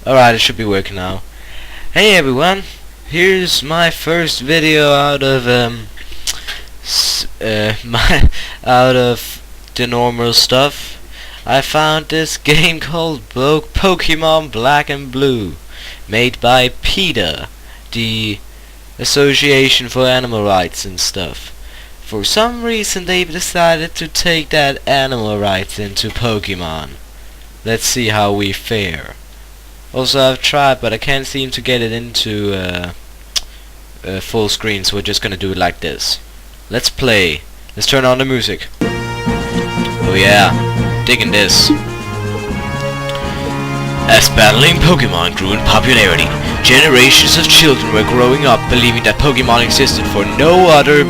Alright, it should be working now. Hey everyone, here's my first video out of the normal stuff. I found this game called Pokémon Black and Blue, made by PETA, the Association for Animal Rights and stuff. For some reason they've decided to take that animal rights into Pokémon. Let's see how we fare. Also, I've tried, but I can't seem to get it into full screen, so we're just gonna do it like this. Let's play. Let's turn on the music. Oh yeah, digging this. As battling Pokemon grew in popularity, generations of children were growing up believing that Pokemon existed for no other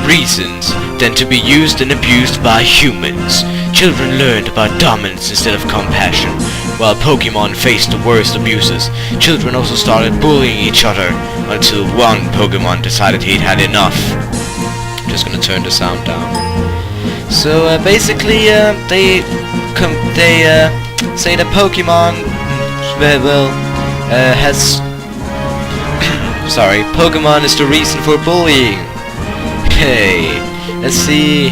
reasons than to be used and abused by humans. Children learned about dominance instead of compassion. While Pokemon faced the worst abuses, children also started bullying each other until one Pokemon decided he'd had enough. Just gonna turn the sound down. So basically, they say that Pokemon, has sorry, Pokemon is the reason for bullying. Hey, let's see.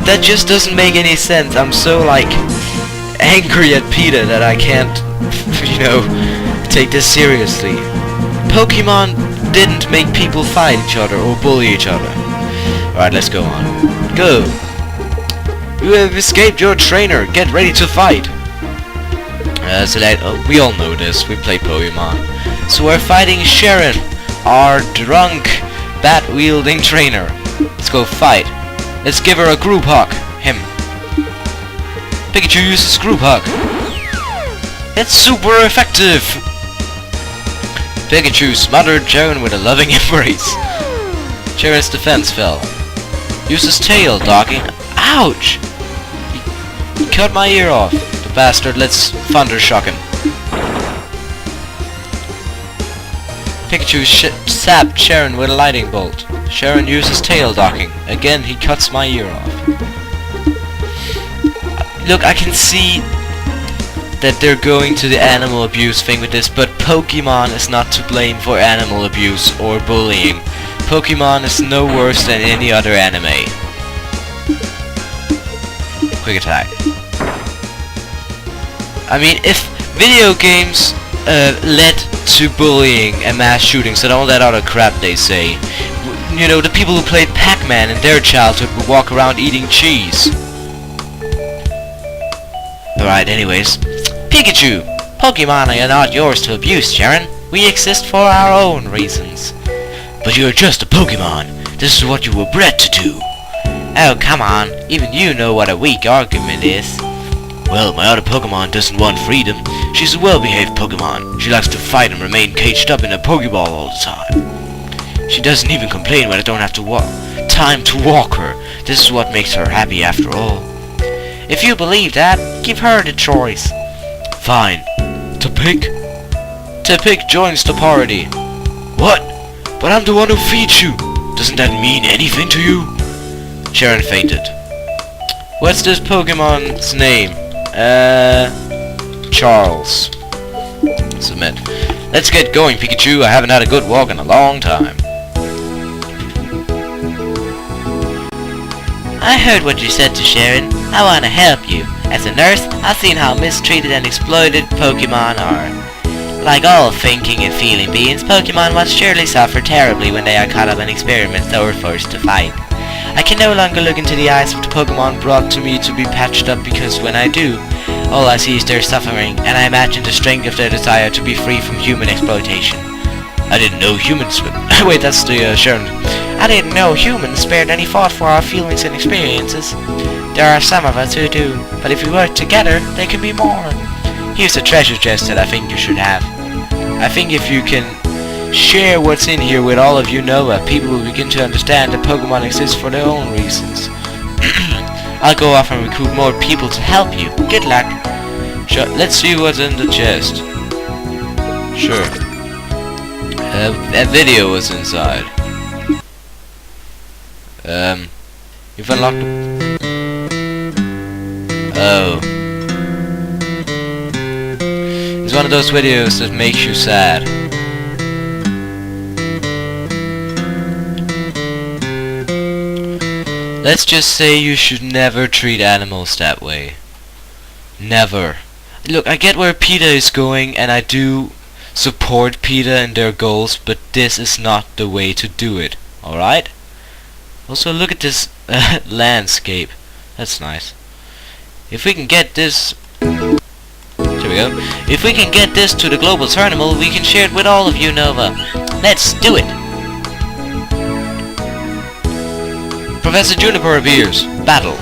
That just doesn't make any sense. I'm so like angry at PETA that I can't, take this seriously. Pokemon didn't make people fight each other or bully each other. Alright, let's go on. Go! You have escaped your trainer. Get ready to fight. We all know this. We play Pokemon. So we're fighting Sharon, our drunk, bat-wielding trainer. Let's go fight. Let's give her a group hug. Him. Pikachu uses group hug. It's super effective. Pikachu smothered Sharon with a loving embrace. Sharon's defense fell. Uses tail docking. Ouch! He cut my ear off. The bastard. Let's thunder shock him. Pikachu sapped Sharon with a lightning bolt. Sharon uses tail docking. Again, he cuts my ear off. Look, I can see that they're going to the animal abuse thing with this, but Pokemon is not to blame for animal abuse or bullying. Pokemon is no worse than any other anime. Quick attack. I mean, if video games led to bullying and mass shootings and all that other crap they say, the people who played Pac-Man in their childhood would walk around eating cheese. Alright, anyways. Pikachu! Pokemon are not yours to abuse, Sharon. We exist for our own reasons. But you're just a Pokemon. This is what you were bred to do. Oh, come on. Even you know what a weak argument is. Well, my other Pokemon doesn't want freedom. She's a well-behaved Pokemon. She likes to fight and remain caged up in a Pokeball all the time. She doesn't even complain when I don't have time to walk her. This is what makes her happy after all. If you believe that, give her the choice. Fine. Topic joins the parody. What? But I'm the one who feeds you. Doesn't that mean anything to you? Sharon fainted. What's this Pokemon's name? Charles. Submit. Let's get going, Pikachu. I haven't had a good walk in a long time. I heard what you said to Sharon. I want to help you. As a nurse, I've seen how mistreated and exploited Pokemon are. Like all thinking and feeling beings, Pokemon must surely suffer terribly when they are caught up in experiments or forced to fight. I can no longer look into the eyes of the Pokemon brought to me to be patched up, because when I do, all I see is their suffering, and I imagine the strength of their desire to be free from human exploitation. I didn't know humans... Wait, that's the Sharon. I didn't know humans spared any thought for our feelings and experiences. There are some of us who do, but if we work together, there can be more. Here's a treasure chest that I think you should have. I think if you can share what's in here with all of you Nova, people will begin to understand that Pokemon exist for their own reasons. I'll go off and recruit more people to help you. Good luck. Sure, let's see what's in the chest. Sure. That video was inside. You've unlocked Oh. It's one of those videos that makes you sad. Let's just say you should never treat animals that way. Never. Look, I get where PETA is going, and I do support PETA and their goals, but this is not the way to do it. Alright? Also, look at this landscape. That's nice. If we can get this... There we go. If we can get this to the global tournament, we can share it with all of you, Nova. Let's do it! Professor Juniper appears. Battle.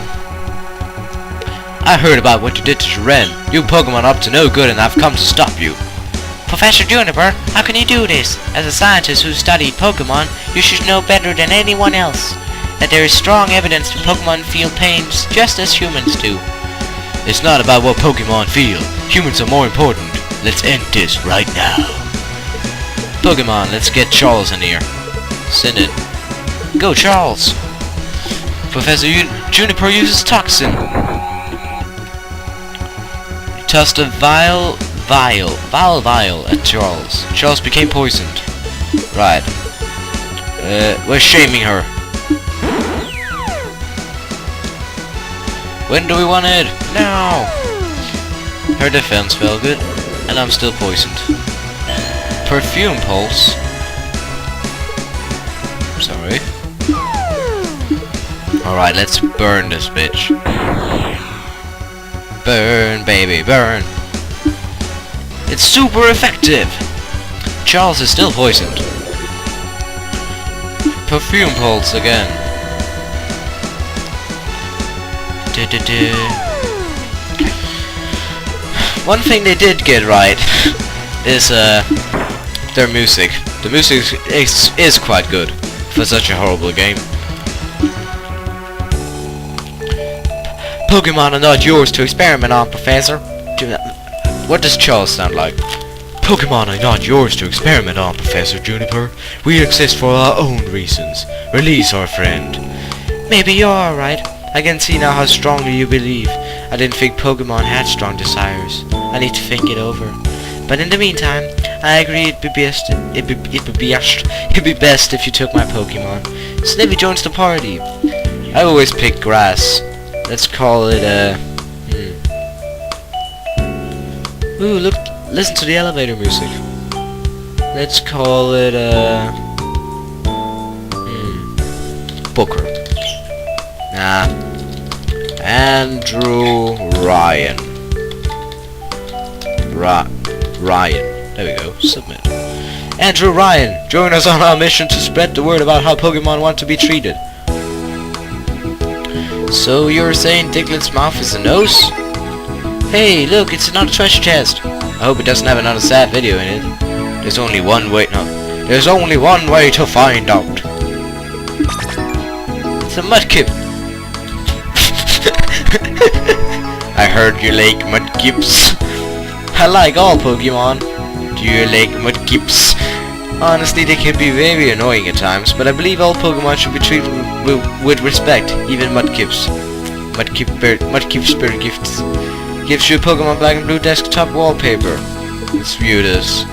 I heard about what you did to Jiren. You Pokemon are up to no good and I've come to stop you. Professor Juniper, how can you do this? As a scientist who studied Pokemon, you should know better than anyone else that there is strong evidence that Pokemon feel pains just as humans do. It's not about what Pokemon feel. Humans are more important. Let's end this right now. Pokemon, let's get Charles in here. Send it. Go Charles! Professor Juniper uses toxin. Tossed a vial at Charles. Charles became poisoned. Right. We're shaming her. When do we want it? Now! Her defense fell good, and I'm still poisoned. Perfume pulse. Sorry. Alright, let's burn this bitch. Burn, baby, burn. It's super effective. Charles is still poisoned. Perfume pulse again. One thing they did get right is their music. The music is quite good for such a horrible game. Pokemon are not yours to experiment on, Professor. What does Charles sound like? Pokemon are not yours to experiment on, Professor Juniper. We exist for our own reasons. Release our friend. Maybe you're alright. I can see now how strongly you believe. I didn't think Pokemon had strong desires. I need to think it over. But in the meantime, I agree it'd be best if you took my Pokemon. Snippy joins the party. I always pick grass. Let's call it Ooh, look! Listen to the elevator music. Let's call it Booker. Nah. Andrew Ryan. Ryan. There we go. Submit. Andrew Ryan, join us on our mission to spread the word about how Pokemon want to be treated. So you're saying Diglett's mouth is a nose? Hey, look, it's another treasure chest. I hope it doesn't have another sad video in it. There's only one way to find out. It's a mudkip. I heard you like mudkips. I like all Pokemon. Do you like mudkips? Honestly, they can be very annoying at times, but I believe all Pokemon should be treated with respect, even mudkips. Mudkip spirit gifts. Gives you Pokemon Black and Blue desktop wallpaper. Let's view this.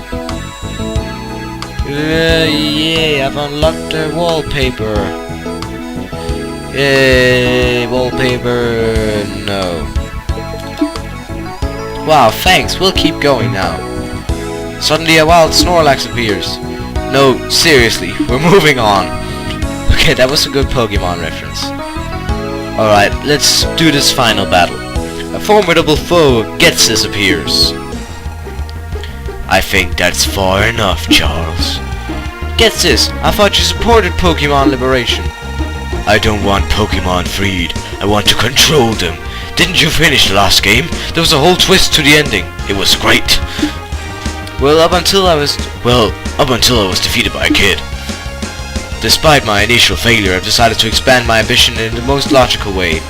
Yay, I've unlocked the wallpaper. Yay, wallpaper, no. Wow, thanks, we'll keep going now. Suddenly a wild Snorlax appears. No, seriously, we're moving on. Okay, that was a good Pokemon reference. Alright, let's do this final battle. A formidable foe, Getsis, appears. I think that's far enough, Charles. Getsis, I thought you supported Pokemon liberation. I don't want Pokemon freed. I want to control them. Didn't you finish the last game? There was a whole twist to the ending. It was great. Well, up until I was defeated by a kid. Despite my initial failure, I've decided to expand my ambition in the most logical way.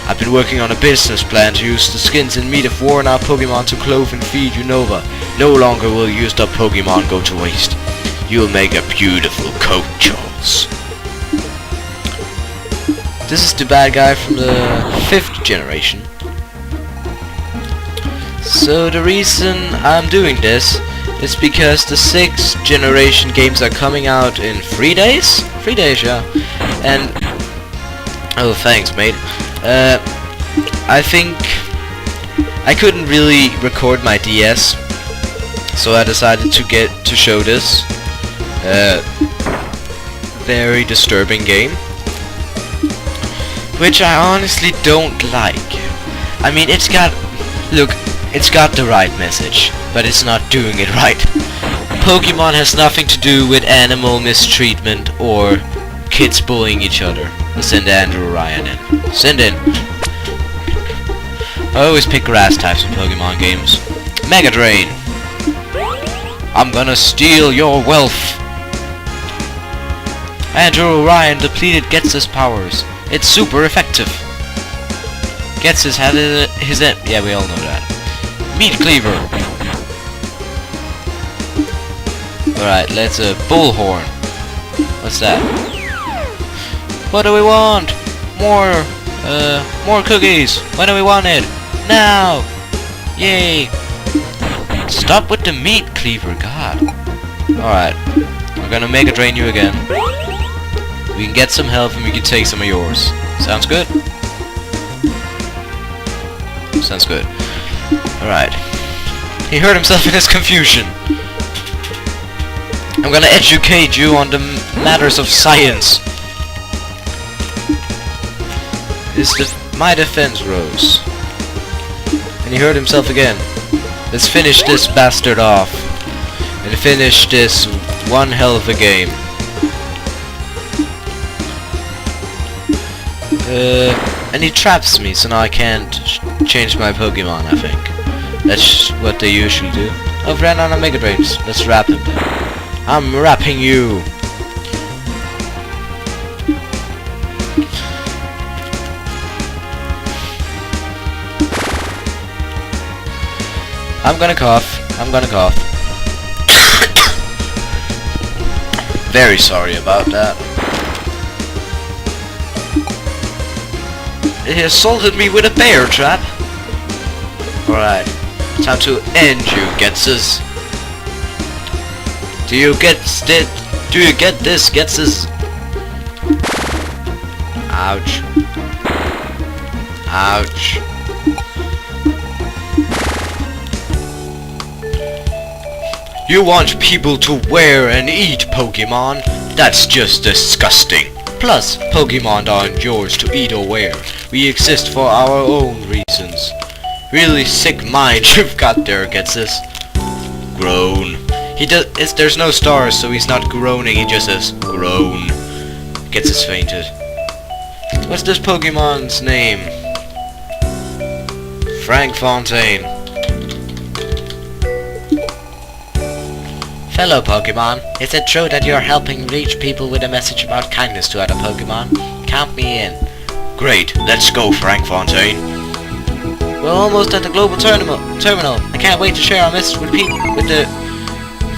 I've been working on a business plan to use the skins and meat of worn out Pokemon to clothe and feed Unova. No longer will used up Pokemon go to waste. You'll make a beautiful coat, Charles. This is the bad guy from the 5th generation. So the reason I'm doing this is because the 6th generation games are coming out in 3 days? 3 days, yeah. And oh, thanks, mate. I think I couldn't really record my DS, so I decided to show this very disturbing game, which I honestly don't like. I mean, it's got the right message, but it's not doing it right. Pokemon has nothing to do with animal mistreatment or kids bullying each other. Let's send Andrew Ryan in. Send in. I always pick grass types in Pokemon games. Mega Drain. I'm gonna steal your wealth. Andrew Ryan depleted Gets's powers. It's super effective. Gets had his yeah, we all know that. Meat Cleaver. Alright, let's Bullhorn. What's that? What do we want? More cookies. When do we want it? Now! Yay! Stop with the Meat Cleaver, God. Alright, we're gonna Mega Drain you again. We can get some health and we can take some of yours. Sounds good? Sounds good. Alright. He hurt himself in his confusion. I'm gonna educate you on the matters of science. My defense rose. And he hurt himself again. Let's finish this bastard off. And finish this one hell of a game. And he traps me, so now I can't change my Pokemon, I think. That's what they usually do. Oh, ran on a Mega Drain. Let's wrap him then. I'm wrapping you. I'm gonna cough. Very sorry about that. He assaulted me with a bear trap. Alright, time to end you, Getses. Do you get this, Getses? Ouch. Ouch. You want people to wear and eat Pokemon? That's just disgusting. Plus, Pokemon aren't yours to eat or wear. We exist for our own reasons. Really sick mind you've got there, Getsus. Groan. There's no stars, so he's not groaning, he just says, groan. Getsus fainted. What's this Pokemon's name? Frank Fontaine. Fellow Pokemon, is it true that you're helping reach people with a message about kindness to other Pokemon? Count me in. Great, let's go, Frank Fontaine. We're almost at the global terminal. I can't wait to share our message with people.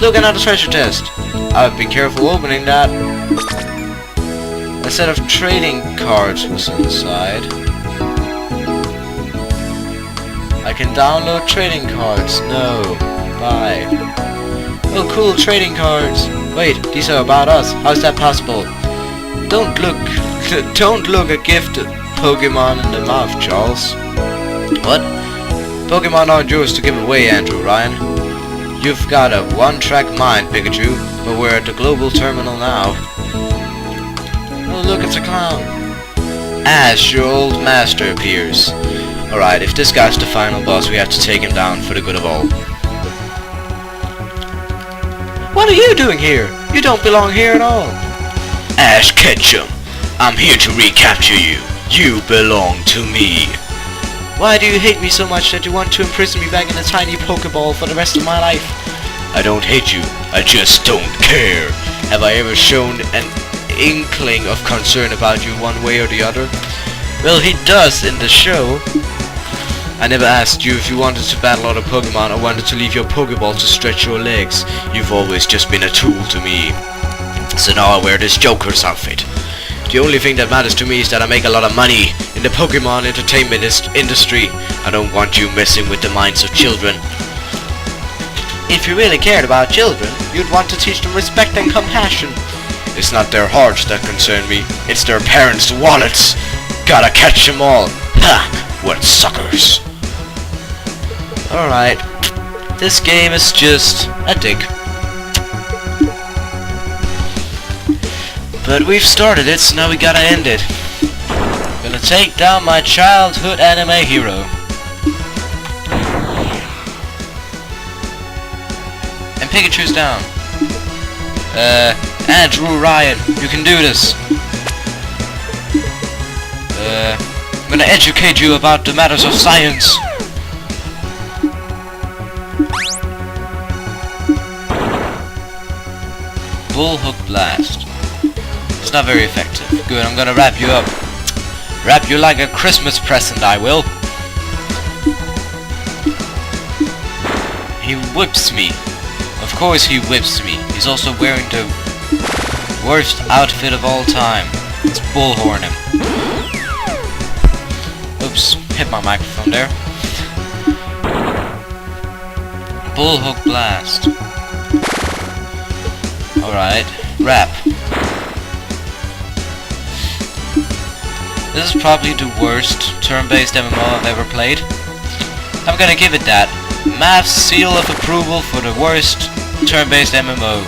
Look at the treasure chest. I've been careful opening that. A set of trading cards was inside. I can download trading cards. No. Bye. Oh, cool trading cards. Wait, these are about us. How's that possible? Don't look a gift Pokemon in the mouth, Charles. What? Pokemon aren't yours to give away, Andrew Ryan. You've got a one-track mind, Pikachu, but we're at the global terminal now. Oh, look, it's a clown. Ash, your old master appears. Alright, if this guy's the final boss, we have to take him down for the good of all. What are you doing here? You don't belong here at all. Ash Ketchum, I'm here to recapture you. You belong to me. Why do you hate me so much that you want to imprison me back in a tiny Pokeball for the rest of my life? I don't hate you, I just don't care. Have I ever shown an inkling of concern about you one way or the other? Well, he does in the show. I never asked you if you wanted to battle other Pokemon or wanted to leave your Pokeball to stretch your legs. You've always just been a tool to me. So now I wear this Joker's outfit. The only thing that matters to me is that I make a lot of money in the Pokemon entertainment industry. I don't want you messing with the minds of children. If you really cared about children, you'd want to teach them respect and compassion. It's not their hearts that concern me, it's their parents' wallets. Gotta catch them all. Ha! What suckers. Alright. This game is just a dig. But we've started it, so now we gotta end it. Gonna take down my childhood anime hero. And Pikachu's down. Andrew Ryan, you can do this. I'm gonna educate you about the matters of science. Bullhook Blast. It's not very effective. Good, I'm gonna wrap you up. Wrap you like a Christmas present, I will. He whips me. Of course he whips me. He's also wearing the worst outfit of all time. Let's bullhorn him. Oops, hit my microphone there. Bullhook Blast. Alright, wrap. This is probably the worst turn-based MMO I've ever played. I'm gonna give it that. Math's seal of approval for the worst turn-based MMO.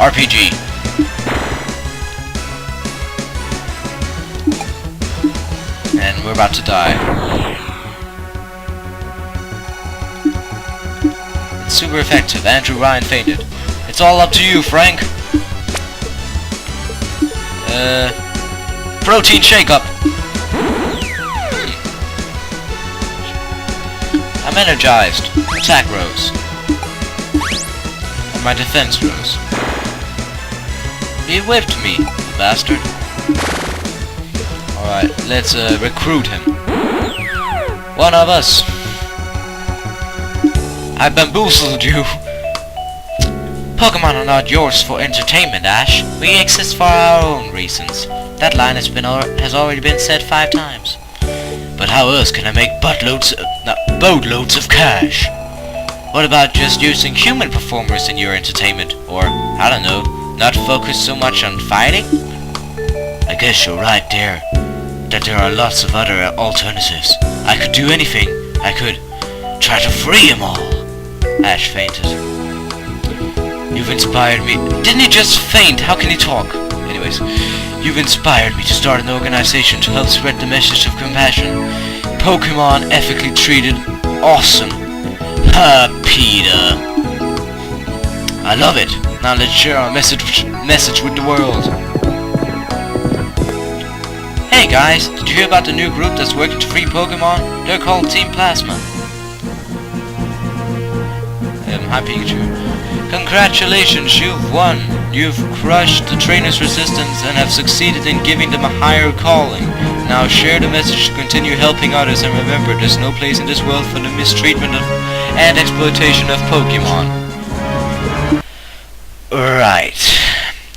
RPG. And we're about to die. It's super effective. Andrew Ryan fainted. It's all up to you, Frank. Protein shake-up. I'm energized. Attack rose. And my defense rose. He whipped me, the bastard. Alright, let's recruit him. One of us. I bamboozled you. Pokemon are not yours for entertainment, Ash. We exist for our own reasons. That line has already been said 5 times. But how else can I make boatloads of cash? What about just using human performers in your entertainment? Or, I don't know, not focus so much on fighting? I guess you're right there. That there are lots of other alternatives. I could do anything. I could try to free them all. Ash fainted. You've inspired me. Didn't he just faint? How can he talk? Anyways, you've inspired me to start an organization to help spread the message of compassion. Pokemon ethically treated. Awesome. Ha, PETA. I love it. Now let's share our message with the world. Hey guys, did you hear about the new group that's working to free Pokemon? They're called Team Plasma. Hi Pikachu. Congratulations, you've won. You've crushed the trainers' resistance and have succeeded in giving them a higher calling. Now share the message to continue helping others, and remember, there's no place in this world for the mistreatment of and exploitation of Pokemon. Right.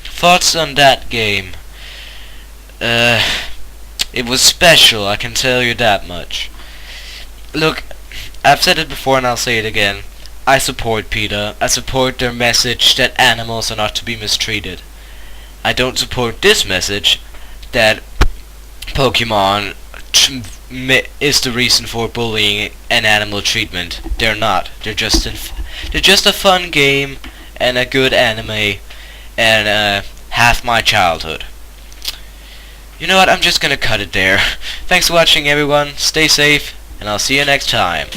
Thoughts on that game? It was special, I can tell you that much. Look, I've said it before and I'll say it again. I support PETA. I support their message that animals are not to be mistreated. I don't support this message that Pokemon is the reason for bullying and animal treatment. They're not. They're just a fun game and a good anime and half my childhood. You know what? I'm just gonna cut it there. Thanks for watching, everyone. Stay safe, and I'll see you next time.